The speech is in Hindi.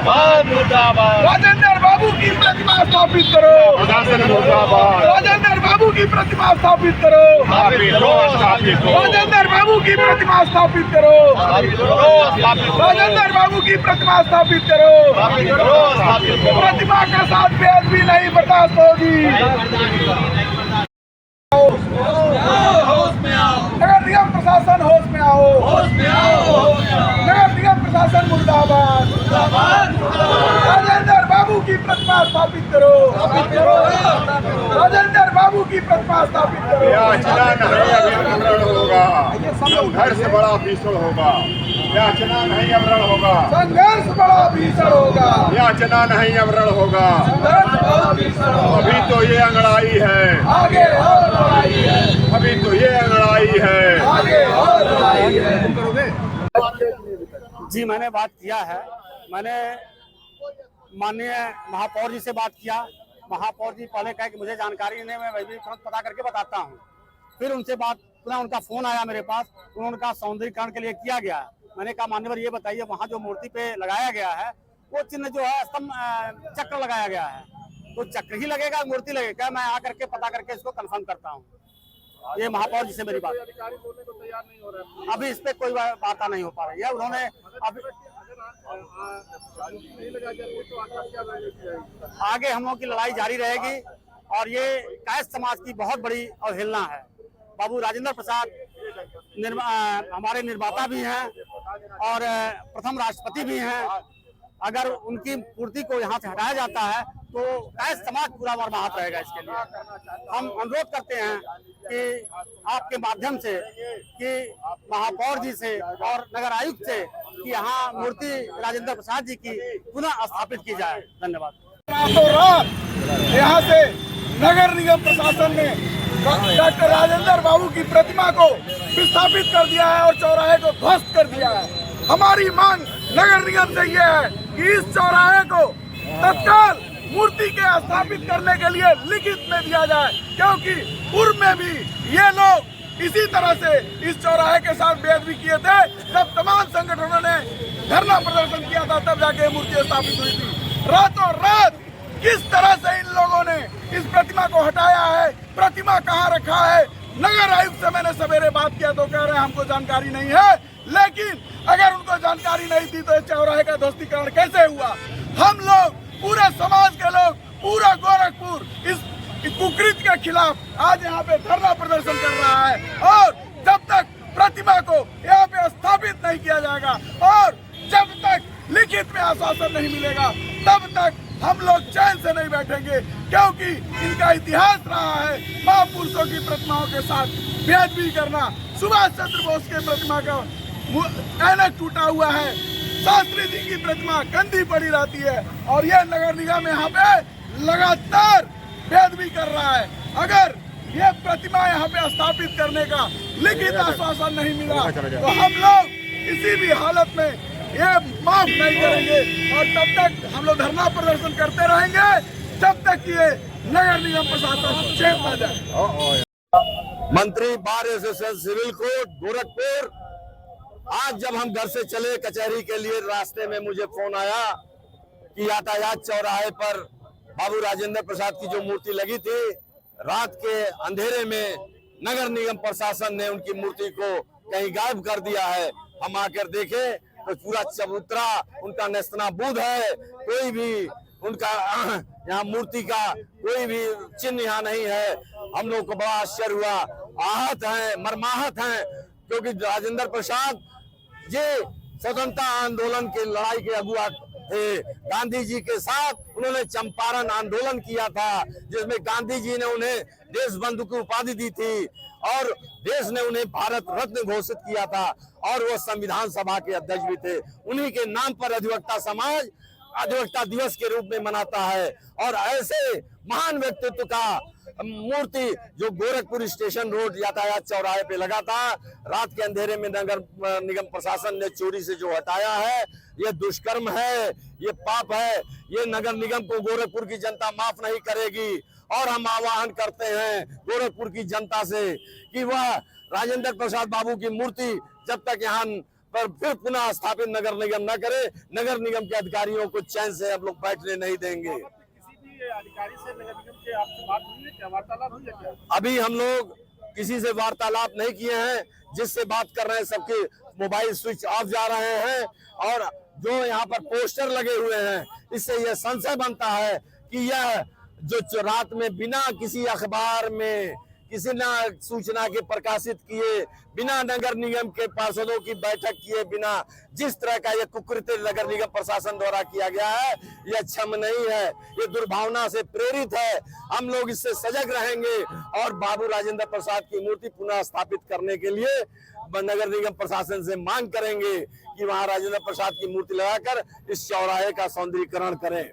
मुर्दाबाद मुर्दाबाद। राजेंद्र बाबू की प्रतिमा स्थापित करो। मुर्दाबाद। राजेंद्र बाबू की प्रतिमा स्थापित करो। राजेंद्र बाबू की प्रतिमा स्थापित करो। राजेंद्र बाबू की प्रतिमा स्थापित करो। प्रतिमा के साथ बेअदबी नहीं बर्दाश्त होगी। नगर निगम प्रशासन होश में आओ। नगर निगम प्रशासन मुर्दाबाद। राजेंद्र बाबू की प्रतिमा स्थापित करो। राजेंद्र बाबू की प्रतिमा स्थापित करो। याचना नहीं अमरण होगा, संघर्ष बड़ा भीषण होगा। याचना नहीं अमरण होगा, संघर्ष बड़ा भीषण होगा। याचना नहीं अमरण होगा। अभी तो ये अंगड़ाई है, आगे और लड़ाई है। अभी तो ये अंगड़ाई है। आगे और लड़ाई है। जी मैंने बात किया है। मैंने माननीय महापौर जी से बात किया। महापौर जी पहले कहे कि मुझे जानकारी नहीं, मैं वही तुरंत पता करके बताता हूँ। फिर उनसे बात पुनः उनका फोन आया मेरे पास, उनका सौंदर्यीकरण के लिए किया गया। मैंने कहा मान्यवर ये बताइए वहाँ जो मूर्ति पे लगाया गया है वो चिन्ह जो है स्तंभ चक्र लगाया गया है, तो चक्र ही लगेगा मूर्ति लगेगा? मैं आकर के पता करके इसको कंफर्म करता हूँ। ये महापौर जी से मेरी बात, अभी इस पे कोई वार्ता नहीं हो पा रही है। उन्होंने अभी आगे हम लोगों की लड़ाई जारी रहेगी और ये कायस्थ समाज की बहुत बड़ी अवहेलना है। बाबू राजेंद्र प्रसाद हमारे निर्माता भी हैं और प्रथम राष्ट्रपति भी हैं। अगर उनकी मूर्ति को यहाँ से हटाया जाता है तो कायस्थ समाज पूरा मर्माहत रहेगा। इसके लिए हम अनुरोध करते हैं कि आपके माध्यम से कि महापौर जी से और नगर आयुक्त से कि यहाँ मूर्ति राजेंद्र प्रसाद जी की पुनः स्थापित की जाए। धन्यवाद। रातों रात यहाँ से नगर निगम प्रशासन ने डॉक्टर राजेंद्र बाबू की प्रतिमा को विस्थापित कर दिया है और चौराहे को ध्वस्त कर दिया है। हमारी मांग नगर निगम से ये है कि इस चौराहे को तत्काल मूर्ति के स्थापित करने के लिए लिखित में दिया जाए, क्योंकि पूर्व में भी ये लोग इसी तरह से इस चौराहे के साथ बेअदबी किए थे। जब तमाम संगठनों ने धरना प्रदर्शन किया था तब जाके मूर्ति स्थापित हुई थी। रातों रात किस तरह से इन लोगों ने इस प्रतिमा को हटाया है, प्रतिमा कहाँ रखा है। नगर आयुक्त से मैंने सवेरे बात किया तो कह रहे हैं हमको जानकारी नहीं है, लेकिन अगर उनको जानकारी नहीं थी तो चौराहे का ध्वस्तीकरण कैसे हुआ। हम लोग पूरे समाज के लोग, पूरा गोरखपुर इस कुकृत्य के खिलाफ आज यहाँ पे धरना प्रदर्शन कर रहा है और जब तक प्रतिमा को यहाँ पे स्थापित नहीं किया जाएगा और जब तक लिखित में आश्वासन नहीं मिलेगा तब तक हम लोग चैन से नहीं बैठेंगे, क्योंकि इनका इतिहास रहा है महापुरुषों की प्रतिमाओं के साथ बेअदबी करना। सुभाष चंद्र बोस के प्रतिमा का ऐनक टूटा हुआ है, शास्त्री जी की प्रतिमा गंदी पड़ी रहती है और यह नगर निगम यहाँ पे लगातार बेअदबी कर रहा है। अगर ये प्रतिमा यहाँ पे स्थापित करने का लिखित आश्वासन नहीं मिला तो हम लोग किसी भी हालत में ये माफ नहीं करेंगे और तब तक हम लोग धरना प्रदर्शन करते रहेंगे जब तक ये नगर निगम प्रशासन चेत न जाए। मंत्री bar association civil court Gorakhpur, आज जब हम घर से चले कचहरी के लिए रास्ते में मुझे फोन आया कि यातायात चौराहे पर बाबू राजेंद्र प्रसाद की जो मूर्ति लगी थी, रात के अंधेरे में नगर निगम प्रशासन ने उनकी मूर्ति को कहीं गायब कर दिया है। हम आकर देखे तो पूरा चबूतरा उनका नेस्तनाबूद है, कोई भी उनका यहाँ मूर्ति का कोई भी चिन्ह यहाँ नहीं है। हम लोग को बड़ा आश्चर्य हुआ, आहत हैं, मर्माहत हैं, क्योंकि राजेंद्र प्रसाद ये स्वतंत्रता आंदोलन के लड़ाई के अगुआ थे। गांधी जी के साथ उन्होंने चंपारण आंदोलन किया था, जिसमें गांधी जी ने उन्हें देश बंधु की उपाधि दी थी और देश ने उन्हें भारत रत्न घोषित किया था और वो संविधान सभा के अध्यक्ष भी थे। उन्हीं के नाम पर अधिवक्ता समाज अधिवक्ता दिवस के रूप में मनाता है और ऐसे महान व्यक्तित्व का मूर्ति जो गोरखपुर स्टेशन रोड यातायात चौराहे पे लगा था, रात के अंधेरे में नगर निगम प्रशासन ने चोरी से जो हटाया है, ये दुष्कर्म है, ये पाप है। ये नगर निगम को गोरखपुर की जनता माफ नहीं करेगी और हम आह्वान करते हैं गोरखपुर की जनता से कि वह राजेंद्र प्रसाद बाबू की मूर्ति जब तक यहाँ पर फिर पुनः स्थापित नगर निगम न करे। नगर निगम के अधिकारियों को चैन से हम लोग बैठने नहीं देंगे। किसी भी अधिकारी से नगर निगम के आपसे बात हुई है क्या, वार्तालाप हुई है क्या? अभी हम लोग किसी से वार्तालाप नहीं किए हैं। जिससे बात कर रहे हैं सबके मोबाइल स्विच ऑफ जा रहे हैं और जो यहाँ पर पोस्टर लगे हुए हैं, इससे यह संशय बनता है कि यह जो रात में बिना किसी अखबार में किसी न सूचना के प्रकाशित किए, बिना नगर निगम के पार्षदों की बैठक किए बिना जिस तरह का यह कुकृत्य नगर निगम प्रशासन द्वारा किया गया है, यह क्षम नहीं है, ये दुर्भावना से प्रेरित है। हम लोग इससे सजग रहेंगे और बाबू राजेंद्र प्रसाद की मूर्ति पुनः स्थापित करने के लिए नगर निगम प्रशासन से मांग करेंगे कि वहां राजेंद्र प्रसाद की मूर्ति लगाकर इस चौराहे का सौंदर्यीकरण करें।